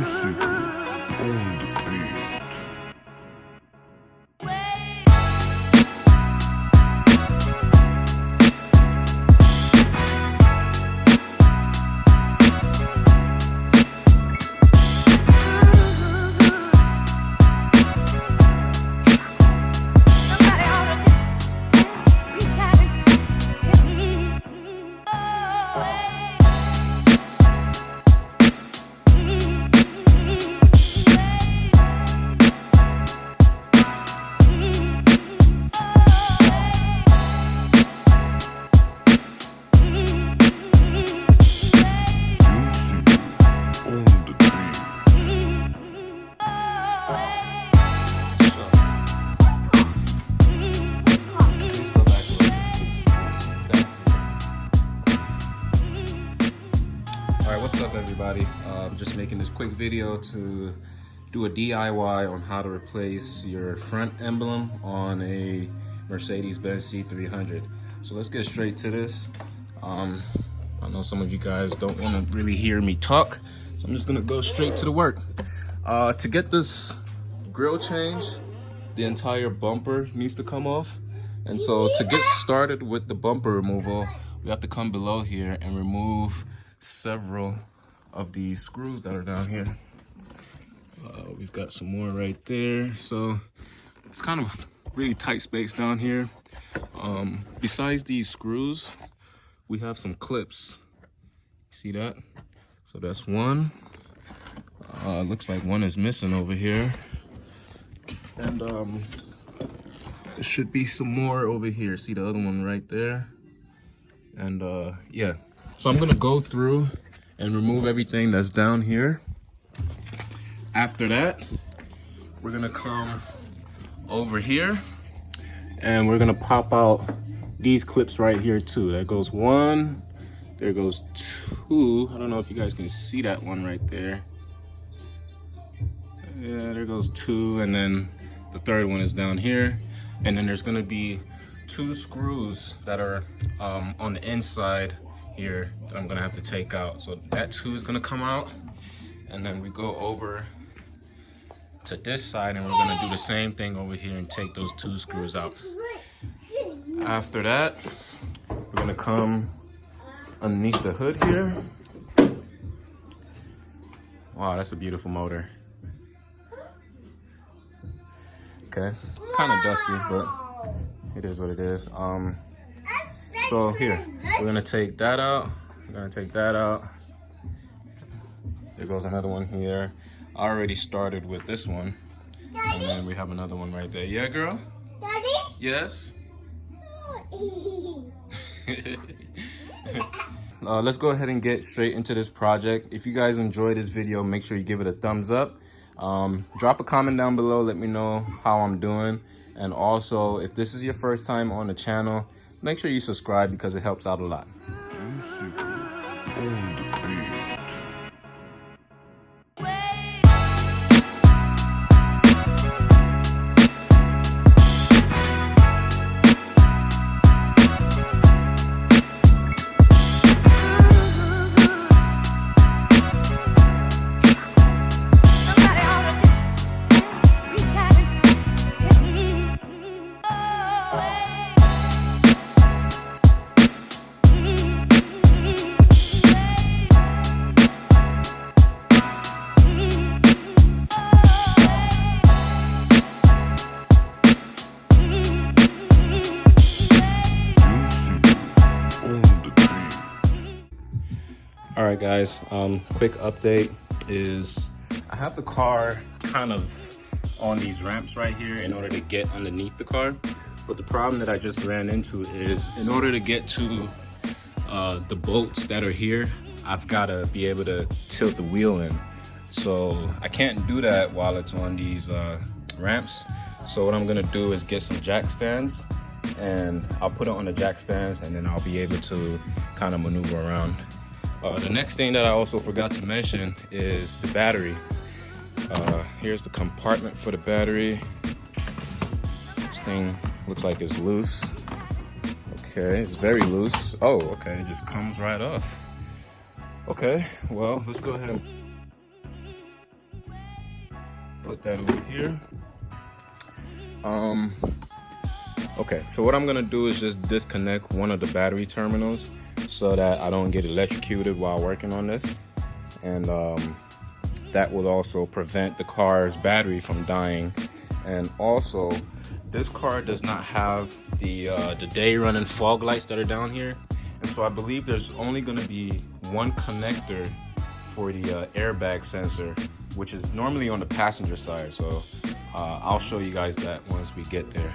Music on the beat. What's up, everybody? Just making this quick video to do a DIY on how to replace your front emblem on a Mercedes Benz C300. So let's get straight to this. I know some of you guys don't want to really hear me talk, so I'm just gonna go straight to the work. To get this grille change, the entire bumper needs to come off. And so to get started with the bumper removal, we have to come below here and remove several of these screws that are down here. We've got some more right there. So it's kind of really tight space down here. Besides these screws, we have some clips. See that? So that's one. Looks like one is missing over here. And there should be some more over here. See the other one right there? And yeah. So I'm gonna go through and remove everything that's down here. After that, we're gonna come over here and we're gonna pop out these clips right here too. That goes one, there goes two. I don't know if you guys can see that one right there. Yeah, there goes two, and then the third one is down here. And then there's gonna be two screws that are on the inside here that I'm gonna have to take out. So that two is gonna come out, and then we go over to this side and we're gonna do the same thing over here and take those two screws out. After that, we're gonna come underneath the hood here. Wow, that's a beautiful motor. Okay, kind of dusty, but it is what it is. So here, we're gonna take that out. We're gonna take that out. There goes another one here. I already started with this one. Daddy? And then we have another one right there. Yeah, girl? Daddy? Yes? Let's go ahead and get straight into this project. If you guys enjoyed this video, make sure you give it a thumbs up. Drop a comment down below. Let me know how I'm doing. And also, if this is your first time on the channel, make sure you subscribe because it helps out a lot. Music on the beat. All right, guys, quick update is I have the car kind of on these ramps right here in order to get underneath the car. But the problem that I just ran into is in order to get to the bolts that are here, I've got to be able to tilt the wheel in. So I can't do that while it's on these ramps. So what I'm gonna do is get some jack stands and I'll put it on the jack stands, and then I'll be able to kind of maneuver around. The next thing that I also forgot to mention is the battery. Here's the compartment for the battery. This thing looks like it's loose. Okay, it's very loose. Oh, okay, it just comes right off. Okay, well, let's go ahead and put that over here. Okay, so what I'm gonna do is just disconnect one of the battery terminals so that I don't get electrocuted while working on this, and that will also prevent the car's battery from dying. And also, this car does not have the day running fog lights that are down here, and so I believe there's only going to be one connector for the airbag sensor, which is normally on the passenger side. So I'll show you guys that once we get there.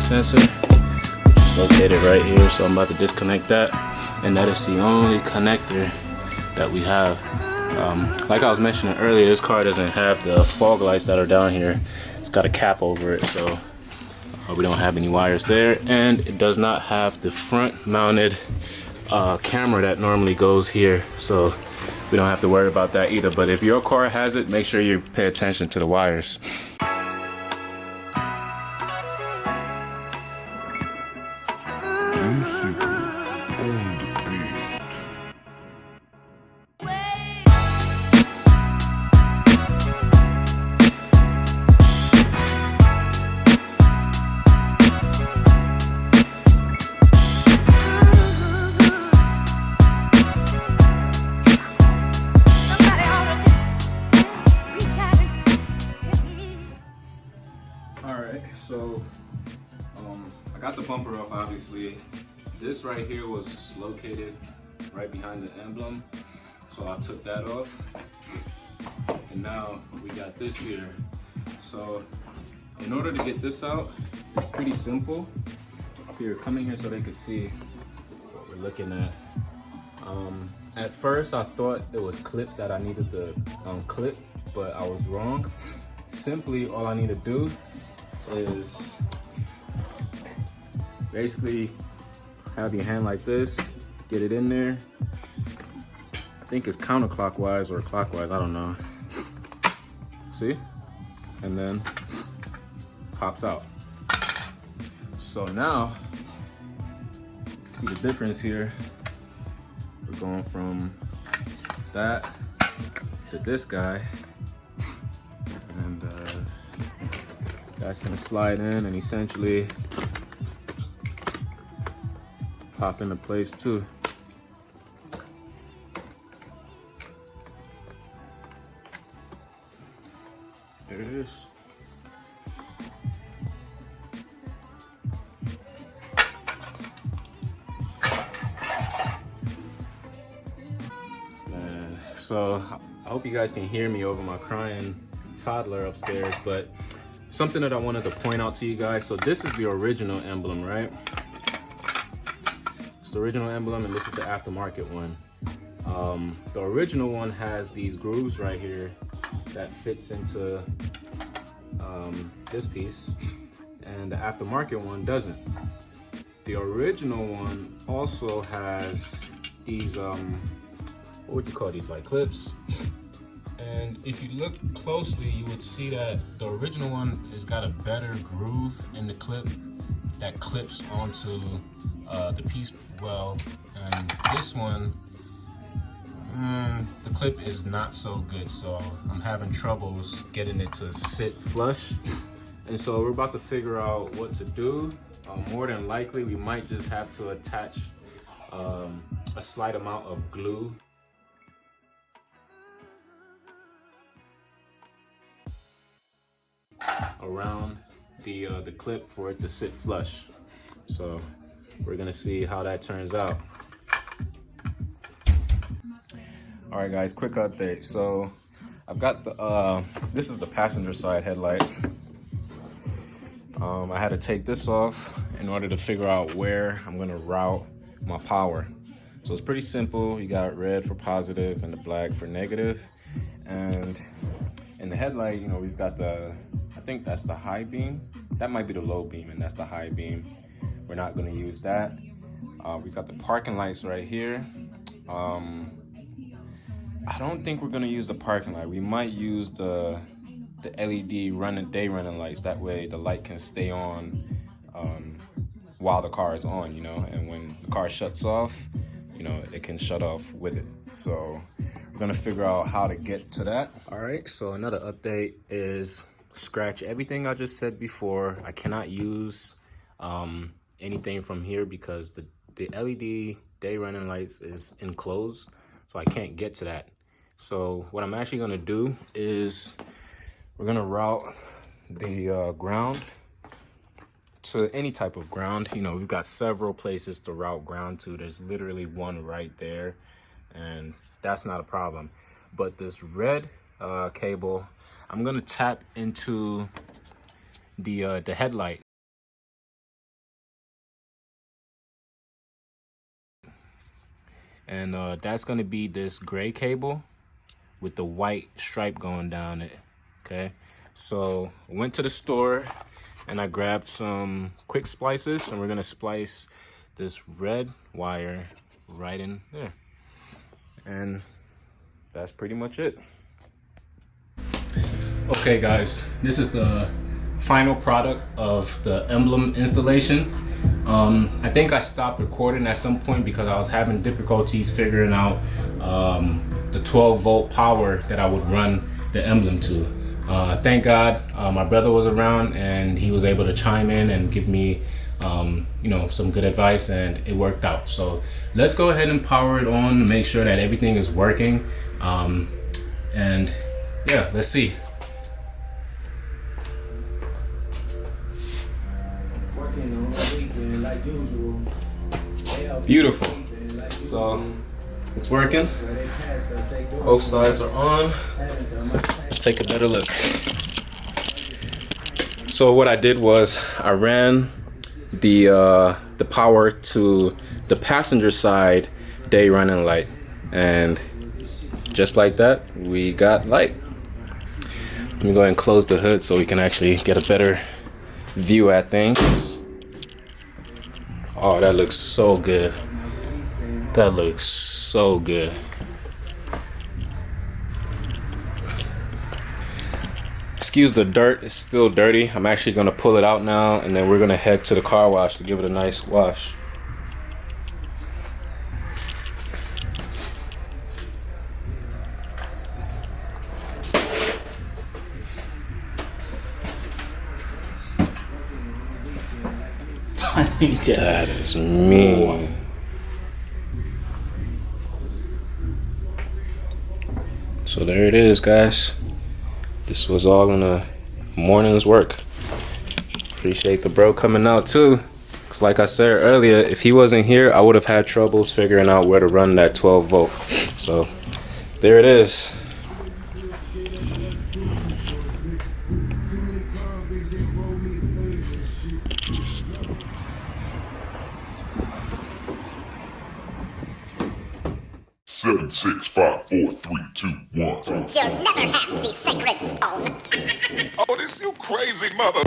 Sensor, which is located right here, so I'm about to disconnect that, and that is the only connector that we have. Like I was mentioning earlier, this car doesn't have the fog lights that are down here. It's got a cap over it, so we don't have any wires there, and it does not have the front mounted camera that normally goes here, so we don't have to worry about that either. But if your car has it, make sure you pay attention to the wires. Super on the beat. Alright, so I got the bumper off, obviously. This right here was located right behind the emblem, so I took that off, and now we got this here. So in order to get this out, it's pretty simple. Here, come in here so they can see what we're looking at. At first I thought there was clips that I needed to clip, but I was wrong. Simply all I need to do is basically have your hand like this, get it in there. I think it's counterclockwise or clockwise, I don't know. See? And then pops out. So now, see the difference here. We're going from that to this guy. And that's gonna slide in and essentially pop into place too. There it is. So I hope you guys can hear me over my crying toddler upstairs, but something that I wanted to point out to you guys. So this is the original emblem, right? It's the original emblem, and this is the aftermarket one. The original one has these grooves right here that fits into this piece, and the aftermarket one doesn't. The original one also has these, what would you call these, like clips? And if you look closely, you would see that the original one has got a better groove in the clip that clips onto the piece well, and this one, the clip is not so good, so I'm having troubles getting it to sit flush. And so we're about to figure out what to do. More than likely, we might just have to attach a slight amount of glue around the clip for it to sit flush. So we're gonna see how that turns out. All right, guys, quick update. So I've got the this is the passenger side headlight. I had to take this off in order to figure out where I'm gonna route my power. So it's pretty simple. You got red for positive and the black for negative. And in the headlight, you know, we've got the, I think that's the high beam. That might be the low beam, and that's the high beam. We're not gonna use that. We've got the parking lights right here. I don't think we're gonna use the parking light. We might use the LED day running lights. That way the light can stay on while the car is on, you know, and when the car shuts off, you know, it can shut off with it. So we're gonna figure out how to get to that. All right, so another update is scratch everything I just said before. I cannot use anything from here because the LED day running lights is enclosed, so I can't get to that. So what I'm actually gonna do is we're gonna route the ground to any type of ground. You know, we've got several places to route ground to. There's literally one right there, and that's not a problem. But this red cable, I'm gonna tap into the headlight. And that's gonna be this gray cable with the white stripe going down it, okay? So I went to the store and I grabbed some quick splices, and we're gonna splice this red wire right in there. And that's pretty much it. Okay guys, this is the final product of the Emblem installation. I think I stopped recording at some point because I was having difficulties figuring out the 12-volt power that I would run the Emblem to. Thank God my brother was around and he was able to chime in and give me you know, some good advice, and it worked out. So let's go ahead and power it on to make sure that everything is working. And yeah, let's see. Beautiful. So it's working. Both sides are on. Let's take a better look. So what I did was I ran the power to the passenger side day running light, and just like that, we got light. Let me go ahead and close the hood so we can actually get a better view at things. Oh, that looks so good. That looks so good. Excuse the dirt, it's still dirty. I'm actually gonna pull it out now, and then we're gonna head to the car wash to give it a nice wash. That is mean. So there it is, guys. This was all in a morning's work. Appreciate the bro coming out too. Cause like I said earlier, if he wasn't here, I would have had troubles figuring out where to run that 12 volt. So there it is. Seven, 6, 5, 4, 3, 2, 1. You'll never have the sacred stone. Oh, this you crazy mother.